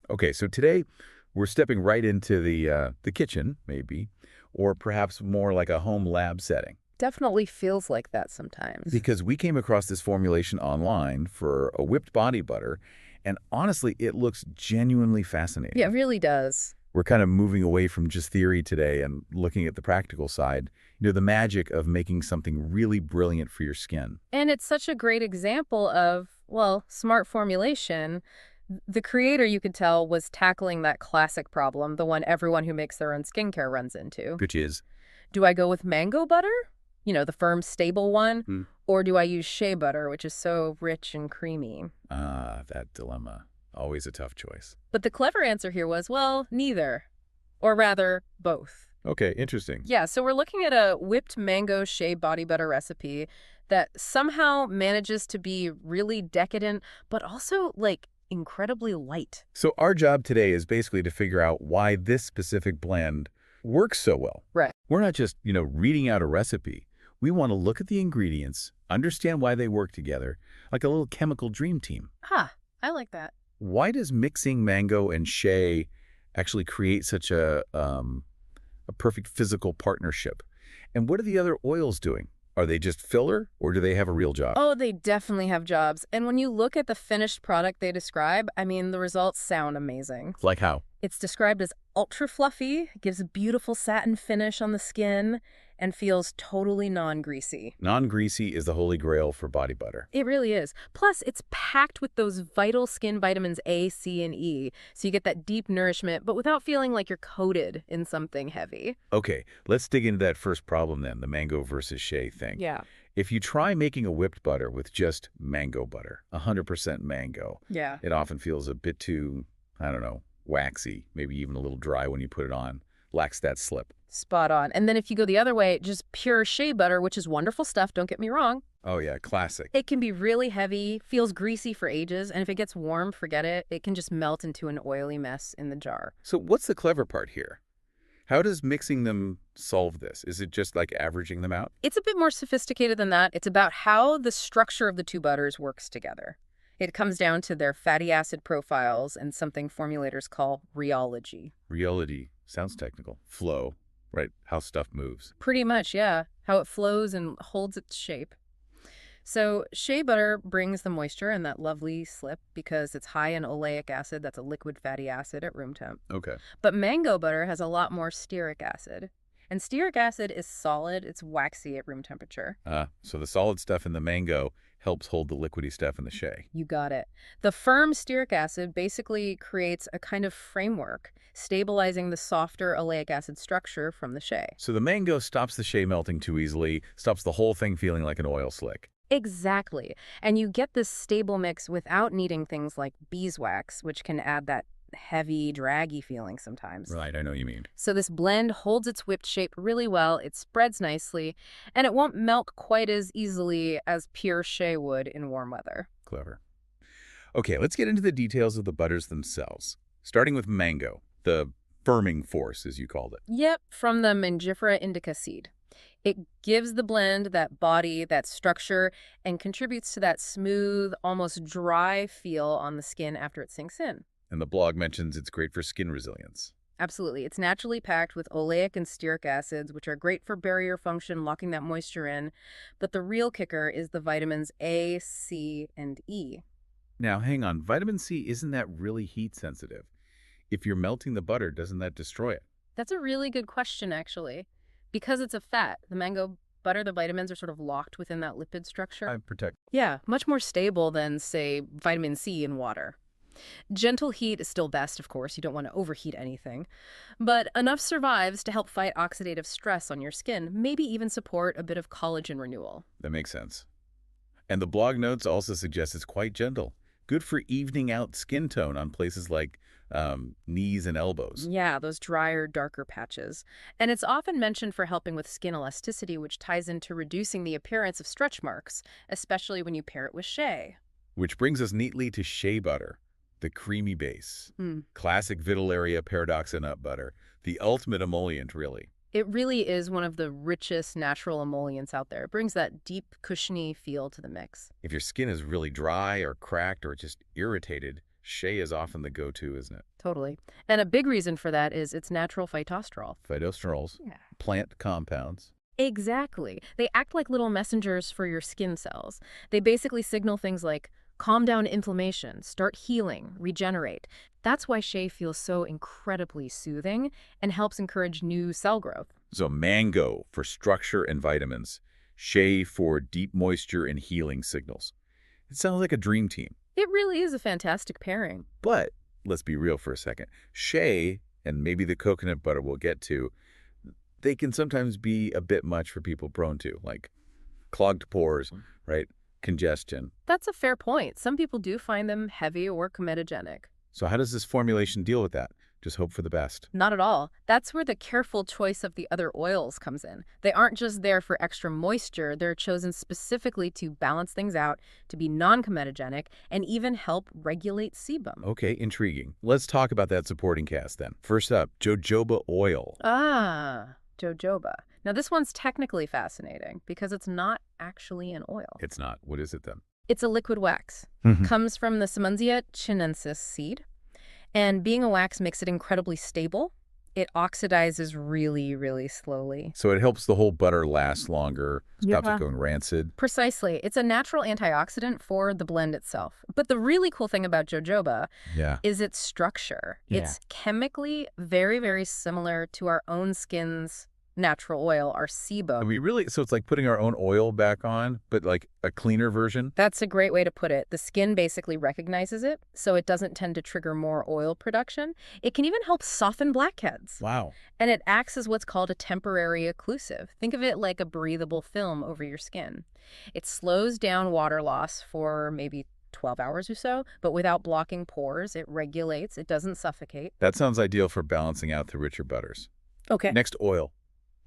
Okay, so today we're stepping right into the kitchen, maybe, or perhaps more like a home lab setting. Definitely feels like that sometimes. Because we came across this formulation online for a whipped body butter, and honestly, it looks genuinely Yeah, it fascinating. really does. We're kind of moving away from just theory today and looking at the practical side, the magic of making something really brilliant for your skin. And it's such a great example of, well, smart formulation. The creator, you could tell, was tackling that classic problem, the one everyone who makes their own skincare runs into. Which is, Do I go with mango butter? The firm, stable one? hmm, Or do I use shea butter, which is so rich and creamy? that dilemma. Always a tough choice. But the clever answer here was, well, neither. Or rather, both. Okay, interesting. Yeah, so we're looking at a whipped mango shea body butter recipe that somehow manages to be really decadent, but also, like, incredibly light. So our job today is basically to figure out why this specific blend works so well. Right. We're not just, reading out a recipe. We want to look at the ingredients, understand why they work together, like a little chemical dream team. I like that. Why does mixing mango and shea actually create such a perfect physical partnership? And what are the other oils doing? Are they just filler, or do they have a real job? Oh, they definitely have jobs. And when you look at the finished product they describe, I mean, the results sound amazing. Like how? It's described as ultra fluffy, gives a beautiful satin finish on the skin, and feels totally non-greasy. Non-greasy is the holy grail for body butter. It really is. Plus, it's packed with those vital skin vitamins A, C, and E, so you get that deep nourishment, but without feeling like you're coated in something heavy. Okay, let's dig into that first problem then, the mango versus shea thing. Yeah. If you try making a whipped butter with just mango butter, 100% mango, Yeah. it often feels a bit too, I don't know, waxy, maybe even a little dry when you put it on. Lacks that slip. Spot on. And then if you go the other way, just pure shea butter, which is wonderful stuff, don't get me wrong. Oh yeah, classic. It can be really heavy, feels greasy for ages, and if it gets warm, forget it. It can just melt into an oily mess in the jar. So what's the clever part here? How does mixing them solve this? Is it just like averaging them out? It's a bit more sophisticated than that. It's about how the structure of the two butters works together. It comes down to their fatty acid profiles and something formulators call rheology. Reality sounds technical. Flow, right? How stuff moves. Pretty much, yeah. How it flows and holds its shape. So shea butter brings the moisture and that lovely slip because it's high in oleic acid, that's a liquid fatty acid at room temp. Okay. But mango butter has a lot more stearic acid. And stearic acid is solid, it's waxy at room temperature. So the solid stuff in the mango helps hold the liquidy stuff in the shea. You got it. The firm stearic acid basically creates a kind of framework, stabilizing the softer oleic acid structure from the shea. So the mango stops the shea melting too easily, stops the whole thing feeling like an oil slick. Exactly. And you get this stable mix without needing things like beeswax, which can add that heavy, draggy feeling sometimes. Right, I know what you mean. So this blend holds its whipped shape really well, it spreads nicely, and it won't melt quite as easily as pure shea would in warm weather. Clever. Okay, let's get into the details of the butters themselves. Starting with mango, the firming force, as you called it. Yep, from the Mangifera indica seed. It gives the blend that body, that structure, and contributes to that smooth, almost dry feel on the skin after it sinks in. And the blog mentions it's great for skin resilience. Absolutely. It's naturally packed with oleic and stearic acids, which are great for barrier function, locking that moisture in. But the real kicker is the vitamins A, C, and E. Now, hang on. Vitamin C, isn't that really heat sensitive? If you're melting the butter, doesn't that destroy it? That's a really good question, actually. Because it's a fat, the mango butter, the vitamins are sort of locked within that lipid structure. I protect. Yeah, much more stable than, say, vitamin C in water. Gentle heat is still best, of course. You don't want to overheat anything. But enough survives to help fight oxidative stress on your skin, maybe even support a bit of collagen renewal. That makes sense. And the blog notes also suggest it's quite gentle. Good for evening out skin tone on places like knees and elbows. Yeah, those drier, darker patches. And it's often mentioned for helping with skin elasticity, which ties into reducing the appearance of stretch marks, especially when you pair it with shea. Which brings us neatly to shea butter, the creamy base. Classic Vitillaria paradoxa nut butter, the ultimate emollient, really. It really is one of the richest natural emollients out there. It brings that deep, cushiony feel to the mix. If your skin is really dry or cracked or just irritated, Shea is often the go-to, isn't it? Totally. And a big reason for that is its natural phytosterol. Phytosterols, Yeah. plant compounds. Exactly. They act like little messengers for your skin cells. They basically signal things like calm down inflammation, start healing, regenerate. That's why shea feels so incredibly soothing and helps encourage new cell growth. So mango for structure and vitamins. Shea for deep moisture and healing signals. It sounds like a dream team. It really is a fantastic pairing. But let's be real for a second. Shea, and maybe the coconut butter we'll get to, they can sometimes be a bit much for people prone to, like clogged pores, right? Congestion. That's a fair point. Some people do find them heavy or comedogenic. So how does this formulation deal with that? Just hope for the best. Not at all. That's where the careful choice of the other oils comes in. They aren't just there for extra moisture. They're chosen specifically to balance things out, to be non-comedogenic, and even help regulate sebum. Okay, intriguing. Let's talk about that supporting cast then. First up, jojoba oil. Ah, jojoba. Now this one's technically fascinating because it's not actually an oil. It's not. What is it then? It's a liquid wax. Comes from the Simmondsia chinensis seed. And being a wax makes it incredibly stable. It oxidizes really, really slowly. So it helps the whole butter last longer, stops Yeah. it going rancid. Precisely. It's a natural antioxidant for the blend itself. But the really cool thing about jojoba Yeah. is its structure. Yeah. It's chemically very, very similar to our own skin's natural oil, our sebum. So it's like putting our own oil back on, but like a cleaner version? That's a great way to put it. The skin basically recognizes it, so it doesn't tend to trigger more oil production. It can even help soften blackheads. Wow. And it acts as what's called a temporary occlusive. Think of it like a breathable film over your skin. It slows down water loss for maybe 12 hours or so, but without blocking pores. It regulates. It doesn't suffocate. That sounds ideal for balancing out the richer butters. Okay. Next oil,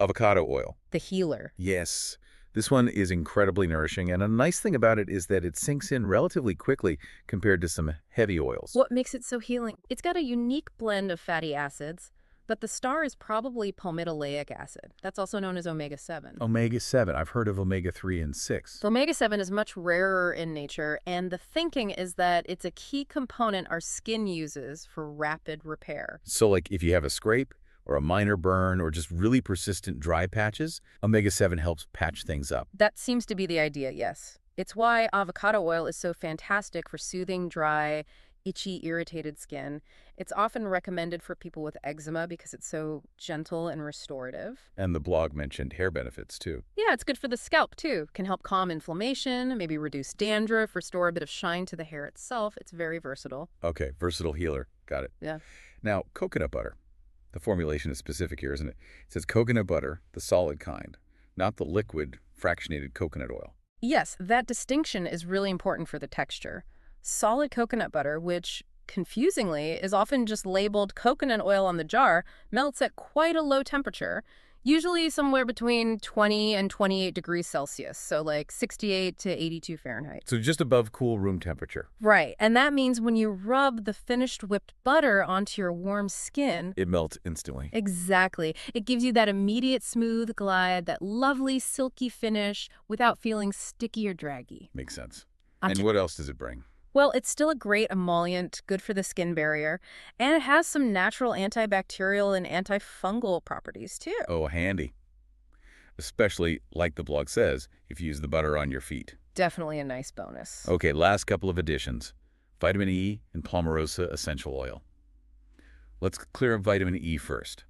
avocado oil. The healer. Yes. This one is incredibly nourishing, and a nice thing about it is that it sinks in relatively quickly compared to some heavy oils. What makes it so healing? It's got a unique blend of fatty acids, but the star is probably palmitoleic acid. That's also known as omega-7. Omega-7. I've heard of omega-3 and 6. Omega-7 is much rarer in nature, and the thinking is that it's a key component our skin uses for rapid repair. So like if you have a scrape or a minor burn or just really persistent dry patches, omega-7 helps patch things up. That seems to be the idea, yes. It's why avocado oil is so fantastic for soothing dry, itchy, irritated skin. It's often recommended for people with eczema because it's so gentle and restorative. And the blog mentioned hair benefits too. Yeah, it's good for the scalp too. Can help calm inflammation, maybe reduce dandruff, restore a bit of shine to the hair itself. It's very versatile. Okay, versatile healer. Got it. Yeah. Now, coconut butter. The formulation is specific here, isn't it? It says coconut butter, the solid kind, not the liquid fractionated coconut oil. Yes, that distinction is really important for the texture. Solid coconut butter, which confusingly is often just labeled coconut oil on the jar, melts at quite a low temperature, usually somewhere between 20 and 28 degrees Celsius, so like 68 to 82 Fahrenheit. So just above cool room temperature. Right, and that means when you rub the finished whipped butter onto your warm skin, It melts instantly. exactly. It gives you that immediate smooth glide, that lovely silky finish without feeling sticky or draggy. Makes sense. I'm And tr- what else does it bring? Well, it's still a great emollient, good for the skin barrier, and it has some natural antibacterial and antifungal properties too. Oh, handy. Especially, like the blog says, if you use the butter on your feet. Definitely a nice bonus. Okay, last couple of additions. Vitamin E and Palmarosa essential oil. Let's clear up vitamin E first.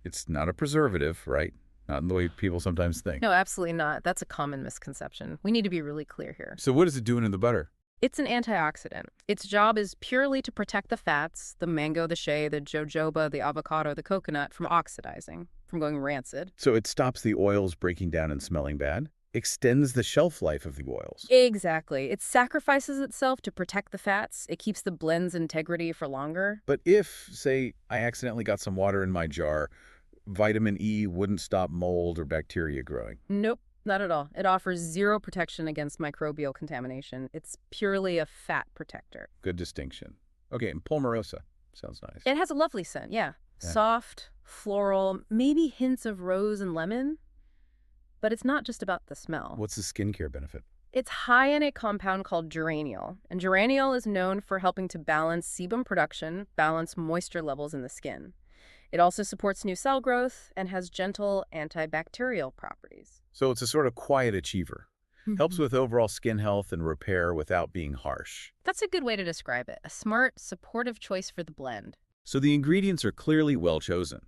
It's not a preservative, right? Not in the way people sometimes think. No, absolutely not. That's a common misconception. We need to be really clear here. So what is it doing in the butter? It's an antioxidant. Its job is purely to protect the fats, the mango, the shea, the jojoba, the avocado, the coconut, from oxidizing, from going rancid. So it stops the oils breaking down and smelling bad, extends the shelf life of the oils. Exactly. It sacrifices itself to protect the fats. It keeps the blend's integrity for longer. But if, say, I accidentally got some water in my jar, vitamin E wouldn't stop mold or bacteria growing. Nope, not at all. It offers zero protection against microbial contamination. It's purely a fat protector. Good distinction. Okay, and Palmarosa. Sounds nice. It has a lovely scent, yeah. Yeah. Soft, floral, maybe hints of rose and lemon. But it's not just about the smell. What's the skincare benefit? It's high in a compound called geraniol, and geraniol is known for helping to balance sebum production, balance moisture levels in the skin. It also supports new cell growth and has gentle antibacterial properties. So it's a sort of quiet achiever. Helps Mhm. with overall skin health and repair without being harsh. That's a good way to describe it. A smart, supportive choice for the blend. So the ingredients are clearly well chosen.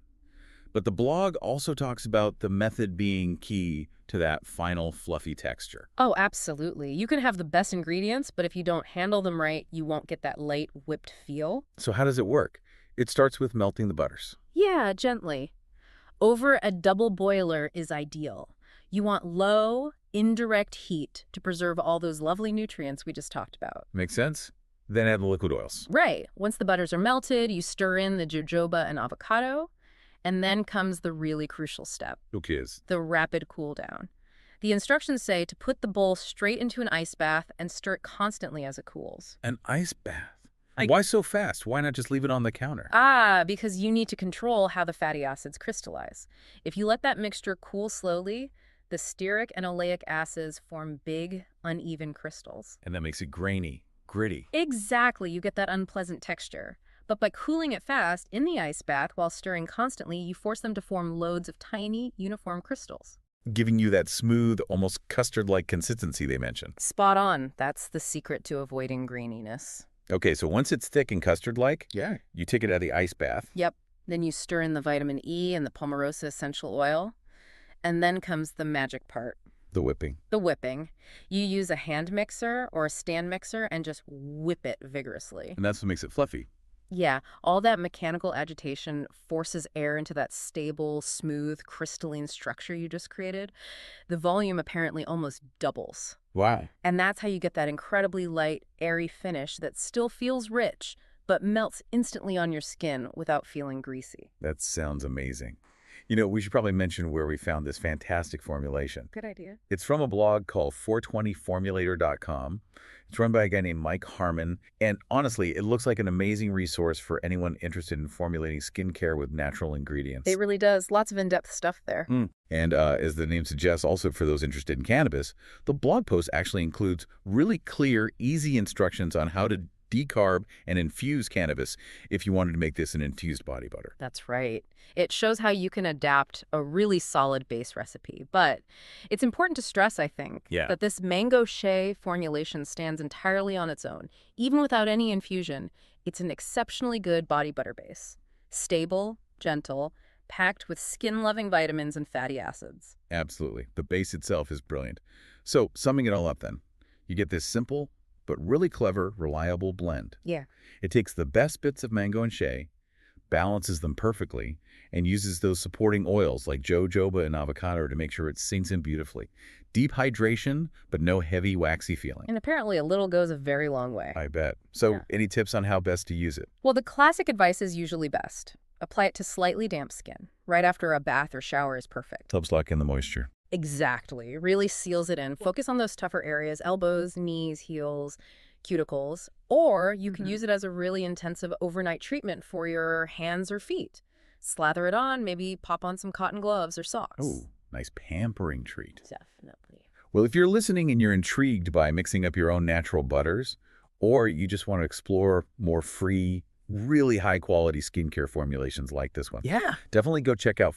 But the blog also talks about the method being key to that final fluffy texture. Oh, absolutely. You can have the best ingredients, but if you don't handle them right, you won't get that light, whipped feel. So how does it work? It starts with melting the butters. Yeah, gently. Over a double boiler is ideal. You want low, indirect heat to preserve all those lovely nutrients we just talked about. Make sense? Then add the liquid oils. Right. Once the butters are melted, you stir in the jojoba and avocado, and then comes the really crucial step, Who cares? the rapid cool down. The instructions say to put the bowl straight into an ice bath and stir it constantly as it cools. An ice bath. I- Why so fast? Why not just leave it on the counter? Because you need to control how the fatty acids crystallize. If you let that mixture cool slowly, the stearic and oleic acids form big, uneven crystals. And that makes it grainy, gritty. Exactly, you get that unpleasant texture. But by cooling it fast in the ice bath while stirring constantly, you force them to form loads of tiny, uniform crystals. Giving you that smooth, almost custard-like consistency they mentioned. Spot on. That's the secret to avoiding graininess. Okay, so once it's thick and custard-like, you take it out of the ice bath. Yep. Then you stir in the vitamin E and the palmarosa essential oil. And then comes the magic part, The whipping. the whipping. You use a hand mixer or a stand mixer and just whip it vigorously. And that's what makes it fluffy. Yeah, all that mechanical agitation forces air into that stable, smooth, crystalline structure you just created. The volume apparently almost doubles. Wow. And that's how you get that incredibly light, airy finish that still feels rich, but melts instantly on your skin without feeling greasy. That sounds amazing. You know, we should probably mention where we found this fantastic formulation. Good idea. It's from a blog called 420formulator.com. It's run by a guy named Mike Harmon. And honestly, it looks like an amazing resource for anyone interested in formulating skincare with natural ingredients. It really does. Lots of in-depth stuff there. And as the name suggests, also for those interested in cannabis, the blog post actually includes really clear, easy instructions on how to decarb and infuse cannabis if you wanted to make this an infused body butter. That's right. It shows how you can adapt a really solid base recipe. But it's important to stress, I think, that this Mango Shea formulation stands entirely on its own. Even without any infusion, it's an exceptionally good body butter base. Stable, gentle, packed with skin-loving vitamins and fatty acids. Absolutely. The base itself is brilliant. So summing it all up then, you get this simple but really clever, reliable blend. Yeah. It takes the best bits of mango and shea, balances them perfectly, and uses those supporting oils like jojoba and avocado to make sure it sinks in beautifully. Deep hydration, but no heavy, waxy feeling. And apparently a little goes a very long way. I bet. So Yeah. any tips on how best to use it? Well, the classic advice is usually best. Apply it to slightly damp skin. Right after a bath or shower is perfect. Helps lock in the moisture. Exactly. Really seals it in. Focus on those tougher areas, elbows, knees, heels, cuticles. Or you can use it as a really intensive overnight treatment for your hands or feet. Slather it on, maybe pop on some cotton gloves or socks. Oh, nice pampering treat. Definitely. Well, if you're listening and you're intrigued by mixing up your own natural butters, or you just want to explore more free, really high-quality skincare formulations like this one, Yeah. definitely go check out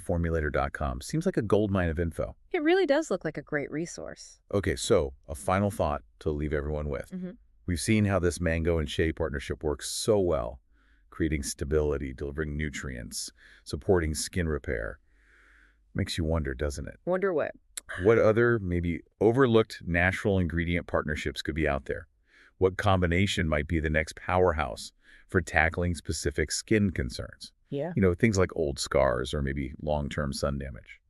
420formulator.com. Seems like a goldmine of info. It really does look like a great resource. Okay, so a final thought to leave everyone with. We've seen how this mango and shea partnership works so well, creating stability, delivering nutrients, supporting skin repair. Makes you wonder, doesn't it? Wonder what? What other, maybe overlooked natural ingredient partnerships could be out there? What combination might be the next powerhouse for tackling specific skin concerns? Yeah. You know, things like old scars or maybe long-term sun damage.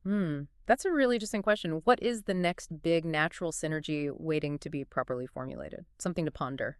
That's a really interesting question. What is the next big natural synergy waiting to be properly formulated? Something to ponder.